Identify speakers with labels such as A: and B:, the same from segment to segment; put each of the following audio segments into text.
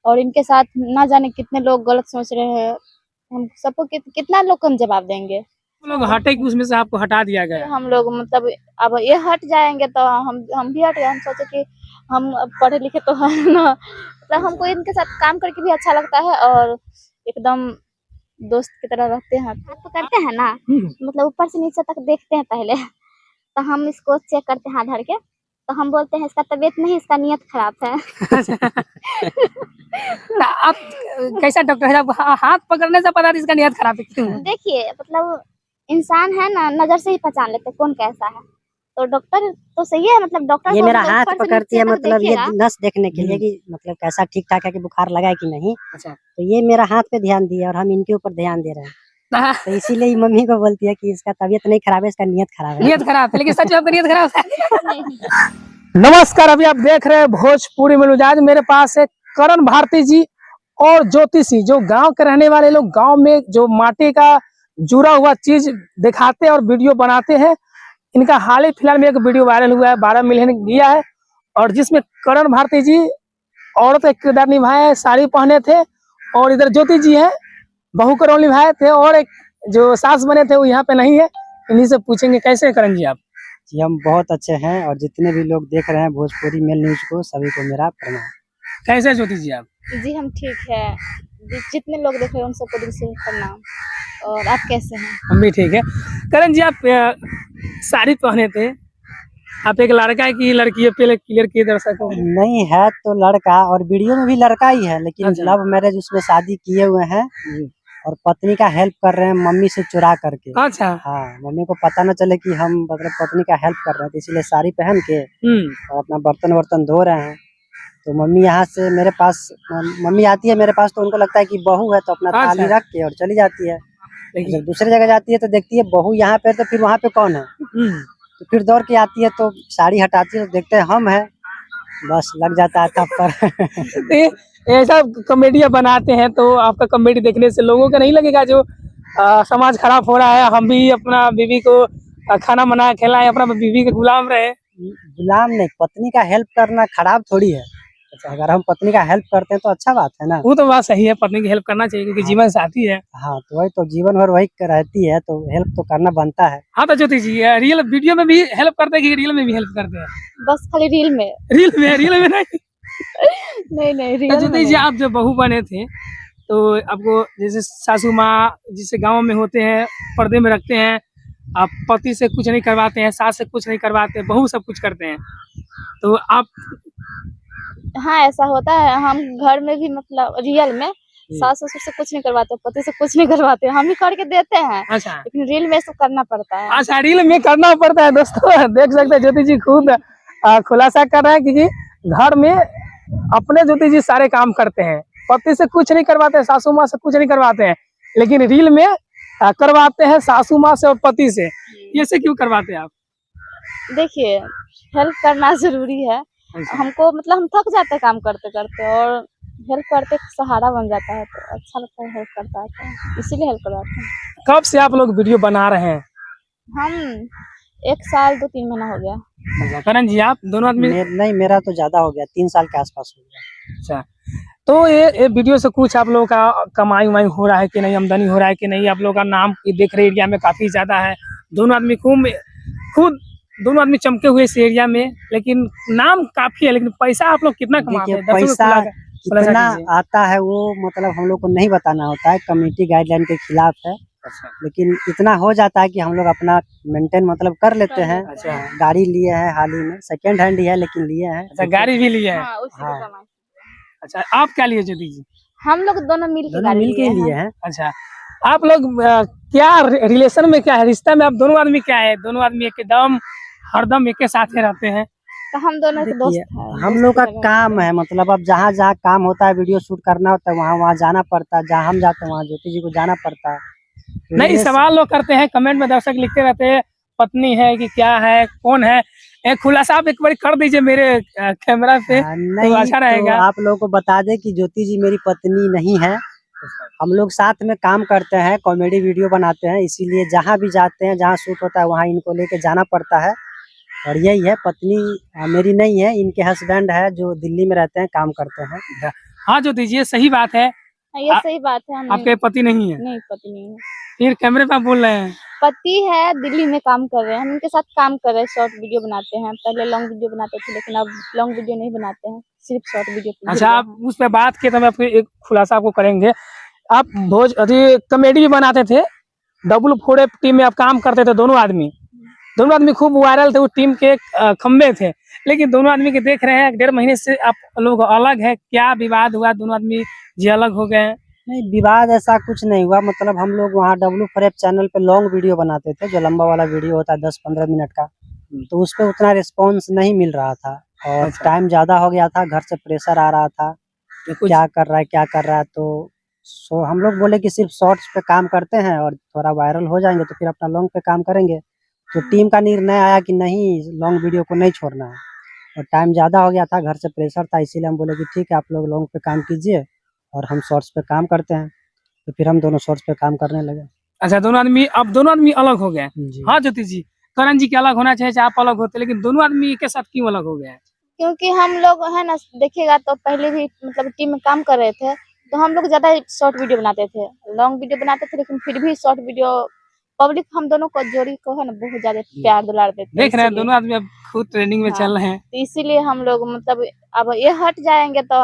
A: और इनके साथ ना जाने कितने लोग गलत सोच रहे हैं। हम सबको कितना लोग हम जवाब देंगे।
B: लोग हटे कि उसमें से आपको हटा दिया गया?
A: हम लोग मतलब अब ये हट जाएंगे तो हम भी हट गए। हम सोचे कि हम अब पढ़े लिखे तो है ना, मतलब हमको इनके साथ काम करके भी अच्छा लगता है और एकदम दोस्त की तरह रहते हैं। बात तो करते हैं ना, मतलब ऊपर से नीचे तक देखते हैं पहले, तो हम इसको चेक करते हैं हाथ धर के, तो हम बोलते हैं इसका तबीयत नहीं, इसका नियत खराब है।
B: आप कैसा डॉक्टर है? आप हाथ पकड़ने से पता नहीं इसका नियत खराब है क्यों?
A: देखिए मतलब इंसान है ना, नजर से ही पहचान लेते कौन कैसा है। तो डॉक्टर तो सही है, मतलब डॉक्टर
C: ये
A: को
C: मेरा
A: ऊपर
C: हाथ
A: से
C: पकड़ती है,
A: नीचे तक
C: मतलब ये
A: देखेगा।
C: नस देखने के लिए कि मतलब कैसा ठीक ठाक है कि बुखार लगा है कि नहीं।
B: अच्छा।
C: तो ये मेरा हाथ पे ध्यान दिया और हम इनके ऊपर ध्यान दे रहे हैं, तो इसीलिए मम्मी को बोलती है कि इसका तबीयत नहीं खराब है, इसका नियत खराब है।
B: नियत खराब है, लेकिन सच में आपका नियत खराब है। नमस्कार, अभी आप देख रहे हैं भोजपुरी में आज मेरे पास है करण भारती जी और ज्योतिषी, जो गांव के रहने वाले लोग गांव में जो माटी का जुड़ा हुआ चीज दिखाते हैं और वीडियो बनाते हैं। इनका हाल ही फिलहाल में एक वीडियो वायरल हुआ है, 12 मिलियन गया है, और जिसमें करण भारती जी औरत का किरदार निभाए हैं, साड़ी पहने थे, और इधर ज्योति जी हैं बहू का रोल निभाए थे, और एक जो सास बने थे वो यहाँ पे नहीं है। इन्हीं से पूछेंगे कैसे करण जी आप?
C: जी हम बहुत अच्छे हैं, और जितने भी लोग देख रहे हैं भोजपुरी मेल न्यूज को, सभी को मेरा प्रणाम।
B: कैसे ज्योति जी आप?
A: जी हम ठीक है, जितने लोग देख रहे हैं उन सबको दिल से प्रणाम। और आप कैसे हैं?
B: हम भी ठीक है। करण जी, आप साड़ी पहने थे, आप एक लड़का है कि लड़की है, पहले क्लियर किए दर्शकों को।
C: नहीं है तो लड़का, और वीडियो में भी लड़का ही है, लेकिन
B: अच्छा।
C: लव मैरिज उसमें शादी किए हुए हैं, और पत्नी का हेल्प कर रहे हैं मम्मी से चुरा करके।
B: अच्छा।
C: हाँ, मम्मी को पता न चले कि हम मतलब पत्नी का हेल्प कर रहे हैं, तो इसीलिए साड़ी पहन के और अपना बर्तन धो रहे हैं। तो मम्मी यहाँ से मेरे पास, मम्मी आती है मेरे पास तो उनको लगता है कि बहू है, तो अपना थाली रख के और चली जाती है। जब दूसरी जगह जाती है तो देखती है बहू यहाँ पे, तो फिर वहाँ पे कौन है, तो फिर दौड़ के आती है, तो साड़ी हटाती है तो देखते हैं हम है, बस लग जाता है थप्पड़।
B: ऐसा कॉमेडियाँ बनाते हैं, तो आपका कॉमेडी देखने से लोगों का नहीं लगेगा जो समाज खराब हो रहा है, हम भी अपना बीवी को खाना बना खिलाएं, अपना बीवी के गुलाम रहे?
C: गुलाम नहीं, पत्नी का हेल्प करना खराब थोड़ी है। अच्छा, अगर हम पत्नी का हेल्प करते हैं तो अच्छा बात है ना।
B: वो तो बात सही है, पत्नी की हेल्प करना चाहिए क्योंकि जीवन साथी है।
C: हाँ, तो वही तो जीवन भर वही रहती है, तो हेल्प तो करना बनता है।
B: हाँ, तो ज्योति जी रियल वीडियो में भी हेल्प करते हैं कि रियल में भी हेल्प करते हैं?
A: बस खाली रील में।
B: रील में नहीं।
A: नहीं रील
B: ज्योति जी, आप जब बहू बने थे तो आपको जैसे सासू माँ जिसे गाँव में होते हैं पर्दे में रखते हैं, आप पति से कुछ नहीं करवाते हैं, सास से कुछ नहीं करवाते, बहू सब कुछ करते हैं, तो आप?
A: हाँ ऐसा होता है, हम घर में भी मतलब रियल में सास ससुर से कुछ नहीं करवाते, पति से कुछ नहीं करवाते, हम ही करके देते हैं।
B: अच्छा।
A: लेकिन रील में सब करना पड़ता है।
B: अच्छा, रील में करना पड़ता है। दोस्तों देख सकते हैं ज्योति जी खुद खुलासा कर रहे हैं कि घर में अपने ज्योति जी सारे काम करते हैं, पति से कुछ नहीं करवाते, सासू माँ से कुछ नहीं करवाते हैं, लेकिन रील में करवाते हैं सासू माँ से और पति से। ये से क्यों करवाते हैं आप?
A: देखिए हेल्प करना जरूरी है। हमको मतलब हम थक जाते हैं काम करते करते, और हेल्प करते सहारा बन जाता है, तो अच्छा लगता है हेल्प करता है, तो इसीलिए हेल्प करवाते हैं।
B: कब से आप लोग वीडियो बना रहे हैं?
A: हम 1 साल 2-3 महीना हो गया।
B: करण जी, आप दोनों आदमी?
C: नहीं, मेरा तो ज्यादा हो गया, 3 साल के आसपास हो गया।
B: अच्छा, तो ये वीडियो से कुछ आप लोगों का कमाई उमाई हो रहा है कि नहीं, आमदनी हो रहा है कि नहीं? आप लोगों का नाम देख रहे एरिया में काफी ज्यादा है, दोनों आदमी खुद दोनों आदमी चमके हुए इस एरिया में, लेकिन नाम काफी है, लेकिन पैसा आप लोग कितना कमाते हैं?
C: पैसा कितना आता है वो मतलब हम लोग को नहीं बताना होता है, कम्युनिटी गाइडलाइन के खिलाफ है। अच्छा। लेकिन इतना हो जाता है कि हम लोग अपना मेंटेन मतलब कर लेते हैं। अच्छा। गाड़ी लिए हैं हाल ही में, सेकेंड हैंड ही है लेकिन लिए हैं।
B: अच्छा, गाड़ी भी लिए हैं?
A: हाँ।
B: अच्छा, आप क्या लिए ज्योति जी?
A: हम लोग दोनों मिल के
C: लिए हैं।
B: अच्छा, आप लोग क्या रिलेशन में, क्या है रिश्ता में आप दोनों आदमी क्या है? दोनों आदमी एकदम हरदम एक साथ ही रहते हैं?
A: तो हम दोनों के दोस्त हैं।
C: हम लोग का काम है, मतलब अब जहाँ जहाँ काम होता है, वीडियो शूट करना होता है, वहाँ जाना पड़ता है, जहाँ हम जाते हैं वहाँ ज्योति जी को जाना पड़ता है।
B: नहीं, सवाल लोग करते हैं, कमेंट में दर्शक लिखते रहते हैं, पत्नी है कि क्या है, कौन है? एक खुलासा आप एक बार कर दीजिए मेरे कैमरा पे, तो अच्छा रहेगा।
C: तो आप लोगों को बता दें कि ज्योति जी मेरी पत्नी नहीं है, हम लोग साथ में काम करते हैं, कॉमेडी वीडियो बनाते हैं, इसीलिए जहाँ भी जाते हैं, जहाँ शूट होता है वहाँ इनको लेके जाना पड़ता है। और यही है, पत्नी मेरी नहीं है, इनके हस्बैंड है जो दिल्ली में रहते हैं, काम करते हैं।
B: हाँ ज्योति जी, ये सही बात है।
A: हाँ, ये सही बात है। हम
B: आपके पति नहीं है,
A: नहीं, पति नहीं है।
B: फिर कैमरे पे आप बोल रहे हैं।
A: पति है, दिल्ली में काम कर रहे हैं, हम उनके साथ काम कर रहे हैं, शॉर्ट वीडियो बनाते हैं। पहले लॉन्ग वीडियो बनाते थे, लेकिन अब लॉन्ग वीडियो नहीं बनाते हैं, सिर्फ शॉर्ट वीडियो पे
B: अच्छा,
A: गिर
B: आप
A: गए हैं।
B: उस पर बात किए तो मैं आपको एक खुलासा आपको करेंगे। आप कॉमेडी भी बनाते थे, WFM टीम में आप काम करते थे, दोनों आदमी खूब वायरल थे, वो टीम के खंबे थे। लेकिन दोनों आदमी के देख रहे हैं 1.5 महीने से आप लोग अलग है, क्या विवाद हुआ? दोनों आदमी जी अलग हो गए।
C: नहीं, विवाद ऐसा कुछ नहीं हुआ। मतलब हम लोग वहाँ WFM चैनल पे लॉन्ग वीडियो बनाते थे, जो लंबा वाला वीडियो होता है 10-15 मिनट का, तो उस पर उतना रिस्पॉन्स नहीं मिल रहा था और
B: अच्छा।
C: टाइम ज्यादा हो गया था, घर से प्रेशर आ रहा था क्या कर रहा है। तो हम लोग बोले कि सिर्फ शॉर्ट्स पे काम करते हैं और थोड़ा वायरल हो जाएंगे तो फिर अपना लॉन्ग पे काम करेंगे। तो टीम का निर्णय आया कि नहीं, लॉन्ग वीडियो को नहीं छोड़ना है और टाइम ज़्यादा हो गया था, घर से प्रेशर था, इसीलिए हम बोले कि ठीक है, आप लोग लॉन्ग पे काम कीजिए और हम शॉर्ट्स पे काम करते हैं। तो फिर हम दोनों शॉर्ट्स पे काम करने लगे।
B: अच्छा, अब दोनों आदमी अलग हो गए।
C: जी।
B: हाँ ज्योति जी, करण जी के अलग होना चाहिए, चाहे आप अलग होते, लेकिन दोनों आदमी के साथ क्यों अलग हो गए?
A: क्योंकि हम लोग है ना, देखिएगा तो पहले भी मतलब टीम में काम कर रहे थे, तो हम लोग ज्यादा शॉर्ट वीडियो बनाते थे, लॉन्ग वीडियो बनाते थे, लेकिन फिर भी शॉर्ट वीडियो पब्लिक हम दोनों को जोड़ी को है ना बहुत ज्यादा प्यार दुलार देते
B: देख रहे हैं,
A: इसीलिए।
B: दोनों आदमी अब खुद ट्रेनिंग में
A: हाँ,
B: चल रहे हैं।
A: तो इसीलिए हम लोग मतलब अब ये हट जाएंगे तो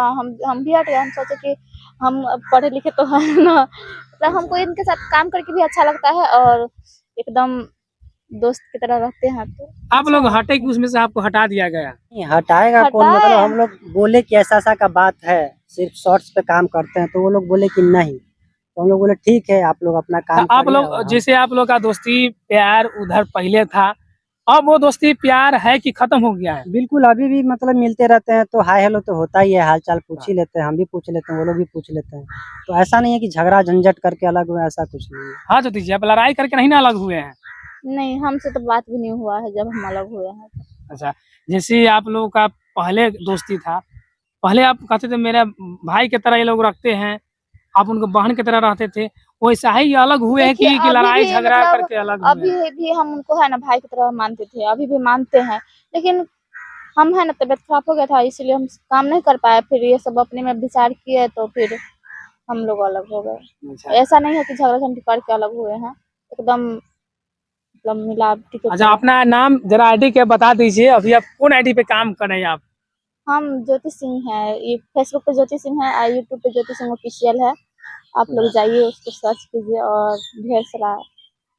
A: हम भी हट गए। हम सोचे कि हम पढ़े लिखे तो है ना, मतलब हमको इनके साथ काम करके भी अच्छा लगता है और एकदम दोस्त की तरह रहते हैं। तो
B: आप लोग हटे कि उसमें से आपको हटा दिया गया?
C: नहीं, हटाएगा कौन?
A: हटाए।
C: मतलब हम लोग बोले कि ऐसा ऐसा का बात है, सिर्फ शॉर्ट्स पे काम करते हैं, तो वो लोग बोले कि नहीं, तो हम लोग बोले ठीक है, आप लोग अपना काम
B: आप
C: करिए
B: लोग
C: और हम-
B: जैसे आप लोग का दोस्ती प्यार उधर पहले था, अब वो दोस्ती प्यार है कि खत्म हो गया है?
C: बिल्कुल अभी भी मतलब मिलते रहते हैं, तो हाय हेलो तो होता ही है, हाल चाल पूछ ही लेते हैं, हम भी पूछ लेते हैं, वो लोग भी पूछ लेते हैं। तो ऐसा नहीं है कि झगड़ा झंझट करके अलग हुए, ऐसा कुछ नहीं है।
B: हाँ ज्योति जी, आप लड़ाई करके नहीं ना अलग हुए हैं?
A: नहीं, हमसे तो बात भी नहीं हुआ है जब हम अलग हुए हैं।
B: अच्छा, जैसे आप लोगों का पहले दोस्ती था, पहले आप कहते थे मेरा भाई की तरह ये लोग रखते हैं, आप उनको बहन की तरह रहते थे, वैसा ही अलग हुए हैं
A: देखिए,
B: कि
A: अभी
B: लड़ाई
A: भी
B: झगड़ा
A: मतलब
B: करके अलग हुए
A: अभी
B: हैं?
A: भी हम उनको है ना भाई की तरह मानते थे, अभी भी मानते हैं, लेकिन हम है ना तबीयत खराब हो गया था, इसलिए हम काम नहीं कर पाए। फिर ये सब अपने में विचार किए तो फिर हम लोग अलग हो गए।
B: अच्छा,
A: ऐसा नहीं है कि झगड़ा झंझट करके अलग हुए हैं, एकदम मतलब मिलावटी की
B: अच्छा,
A: तरह।
B: अपना नाम जरा आईडी के बता दीजिए, अभी आप कौन आईडी पे काम कर रहे हैं आप?
A: हम ज्योति सिंह है, ये फेसबुक पे ज्योति सिंह है और यूट्यूब पे ज्योति सिंह ऑफिशियल है। आप लोग जाइए, उसको सर्च कीजिए और ढेर सारा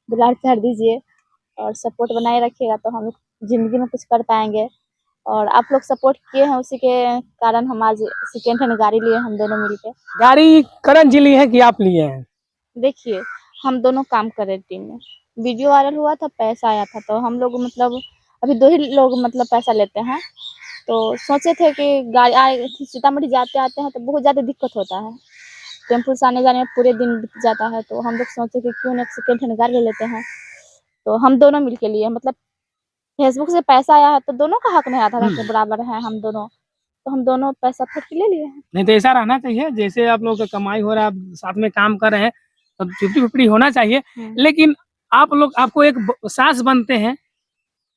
A: दुलार प्यार दीजिए और सपोर्ट बनाए रखिएगा, तो हम लोग जिंदगी में कुछ कर पाएंगे। और आप लोग सपोर्ट किए हैं, उसी के कारण हम आज सेकेंड हैंड गाड़ी लिए, हम दोनों मिलके।
B: गाड़ी करण जी ली है कि आप लिए हैं?
A: देखिए, हम दोनों काम कर रहे टीम में, वीडियो वायरल हुआ था, पैसा आया था, तो हम लोग मतलब अभी 2 ही लोग मतलब पैसा लेते हैं। तो सोचे थे कि गाड़ी आए, सीतामढ़ी जाते आते हैं तो बहुत ज़्यादा दिक्कत होता है, टेम्पू से आने जाने में पूरे दिन बीत जाता है, तो हम लोग सोचे कि क्यों ना एक सेकेंड हैंड गाड़ी ले लेते हैं। तो हम दोनों मिलके लिए, मतलब फेसबुक से पैसा आया है तो दोनों का हक नहीं आता था कि बराबर है हम दोनों, तो हम दोनों पैसा फेंक के ले लिए हैं।
B: नहीं तो ऐसा रहना चाहिए, जैसे आप लोग का कमाई हो रहा है, आप साथ में काम कर रहे हैं, तो 50-50 होना चाहिए। लेकिन आप लोग, आपको एक सास बनते हैं,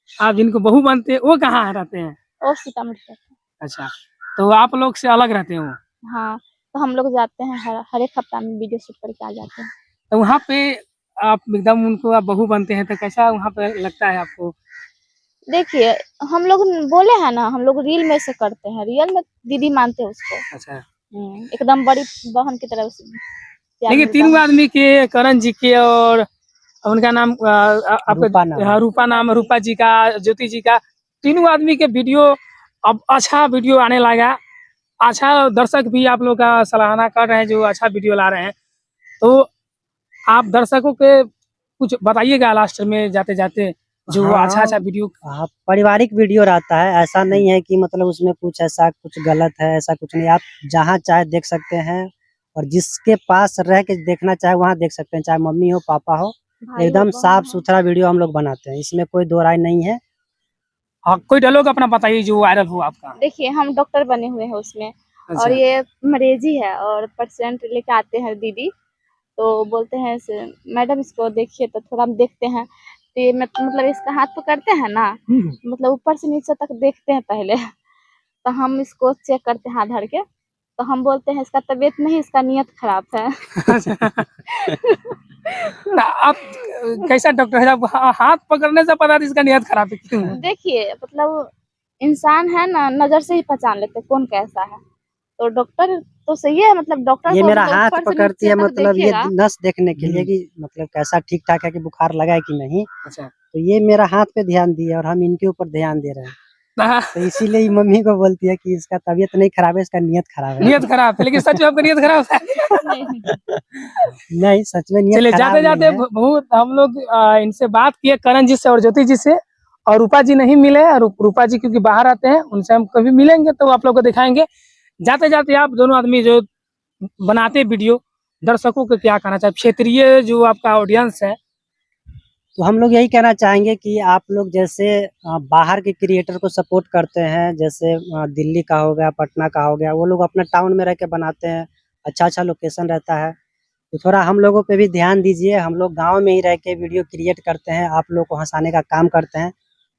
B: आप जिनको बहू बनते हैं, वो कहाँ रहते हैं?
A: और सीतामढ़ी रहते हैं।
B: अच्छा, तो आप लोग से अलग रहते हो?
A: हाँ, तो हम लोग जाते हैं, हर एक हफ्ता में वीडियो शूट करके आ जाते हैं।
B: तो वहाँ पे आप एकदम उनको आप बहू बनते हैं, तो कैसा वहाँ पे लगता है आपको?
A: देखिए, हम लोग बोले हैं ना, हम लोग रील में से करते हैं, रियल में दीदी मानते हैं उसको।
B: अच्छा,
A: एकदम बड़ी बहन की तरह उसे प्यार
B: लेकिन
A: मिलता
B: तीनों
A: है।
B: आदमी के, करण जी के और उनका नाम
C: रूपा नाम
B: आपका
C: है।
B: रूपा नाम, रूपा जी का, ज्योति जी का, तीनों आदमी के वीडियो अब अच्छा वीडियो आने लगा। अच्छा, दर्शक भी आप लोग का सराहना कर रहे हैं, जो अच्छा वीडियो ला रहे हैं। तो आप दर्शकों के कुछ बताइएगा लास्ट में जाते जाते, जो अच्छा अच्छा वीडियो।
C: हाँ, पारिवारिक वीडियो रहता है, ऐसा नहीं है कि मतलब उसमें कुछ ऐसा कुछ गलत है, ऐसा कुछ नहीं। आप जहाँ चाहे देख सकते हैं और जिसके पास रह के देखना चाहे वहाँ देख सकते हैं, चाहे मम्मी हो पापा हो,
A: भाई
C: एकदम
A: हो,
C: साफ
A: बहन हो।
C: सुथरा वीडियो हम लोग बनाते हैं, इसमें कोई दो राय नहीं है।
B: हाँ, कोई डायलॉग अपना बताइए जो वायरल हो आपका।
A: देखिए, हम डॉक्टर बने हुए हैं उसमें,
B: अच्छा,
A: और ये मरीजी है और पेशेंट लेके आते हैं दीदी, तो बोलते हैं से मैडम इसको देखिए, तो थोड़ा हम देखते हैं, तो ये मतलब इसका हाथ पकड़ते हैं ना, मतलब ऊपर से नीचे तक देखते हैं पहले, तो हम इसको चेक करते हैं हाथ धर के, तो हम बोलते हैं इसका तबीयत नहीं, इसका नियत खराब है।
B: ना, आप कैसा डॉक्टर है? आप हाथ पकड़ने से पता था इसका नियत खराब है क्यों?
A: देखिए मतलब इंसान है ना, नजर से ही पहचान लेते हैं कौन कैसा है। तो डॉक्टर तो सही है, मतलब डॉक्टर
C: ये
A: को
C: मेरा
A: मतलब
C: हाथ
A: ऊपर से
C: पकड़ती
A: नीचे
C: है,
A: तक
C: मतलब ये
A: देखिएगा।
C: नस देखने के लिए कि मतलब कैसा ठीक ठाक है, कि बुखार लगा है कि नहीं।
B: अच्छा।
C: तो ये मेरा हाथ पे ध्यान दिए और हम इनके ऊपर ध्यान दे रहे हैं।
B: हाँ,
C: तो इसीलिए ही मम्मी को बोलती है कि इसका तबीयत नहीं खराब है, इसका नियत खराब है।
B: नियत खराब है, लेकिन सच में आपका नियत खराब है।
A: नहीं,
C: नहीं, सच में नियत
B: चलिए,
C: खराब
B: जाते
C: नहीं
B: जाते
C: है।
B: बहुत हम लोग इनसे बात किए, करण जी से और ज्योति जी से, और रूपा जी नहीं मिले। और रूपा जी क्योंकि बाहर आते हैं, उनसे हम कभी मिलेंगे तो आप लोग को दिखाएंगे। जाते जाते आप दोनों आदमी जो बनाते वीडियो, दर्शकों को क्या कहना चाहिए, क्षेत्रीय जो आपका ऑडियंस है?
C: तो हम लोग यही कहना चाहेंगे कि आप लोग जैसे बाहर के क्रिएटर को सपोर्ट करते हैं, जैसे दिल्ली का हो गया, पटना का हो गया, वो लोग अपना टाउन में रह के बनाते हैं, अच्छा अच्छा लोकेशन रहता है। तो थोड़ा हम लोगों पे भी ध्यान दीजिए। हम लोग गांव में ही रह के वीडियो क्रिएट करते हैं, आप लोग को हंसाने का काम करते हैं।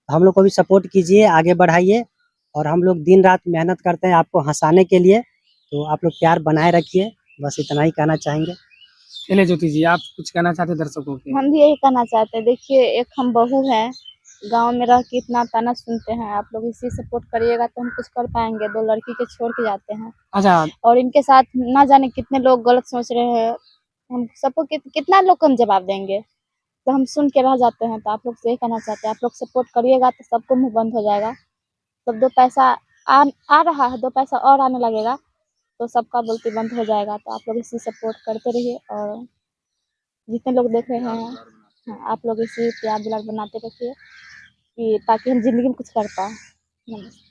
C: हम लोग को भी सपोर्ट कीजिए, आगे बढ़ाइए। और हम लोग दिन रात मेहनत करते हैं आपको हंसाने के लिए। तो आप लोग प्यार बनाए रखिए, बस इतना ही कहना चाहेंगे।
B: चलिए ज्योति जी, आप कुछ कहना चाहते हैं दर्शकों के?
A: हम भी यही कहना चाहते हैं। देखिए एक हम बहू हैं, गांव में रह के इतना ताना सुनते हैं, आप लोग इसी सपोर्ट करिएगा तो हम कुछ कर पाएंगे। 2 लड़की के छोड़ के जाते हैं
B: अच्छा।
A: और इनके साथ ना जाने कितने लोग गलत सोच रहे हैं। हम सबको कितना लोग को हम जवाब देंगे, तो हम सुन के रह जाते हैं। तो आप लोग से यही कहना चाहते हैं, आप लोग सपोर्ट करिएगा तो सबको मुंह बंद हो जाएगा। तब 2 पैसा आ रहा है, 2 पैसा और आने लगेगा तो सबका बोलती बंद हो जाएगा। तो आप लोग इसी सपोर्ट करते रहिए और जितने लोग देख रहे हैं, हाँ, आप लोग इसी प्यार दुलार बनाते रखिए कि ताकि हम जिंदगी में कुछ कर पाए। नमस्ते।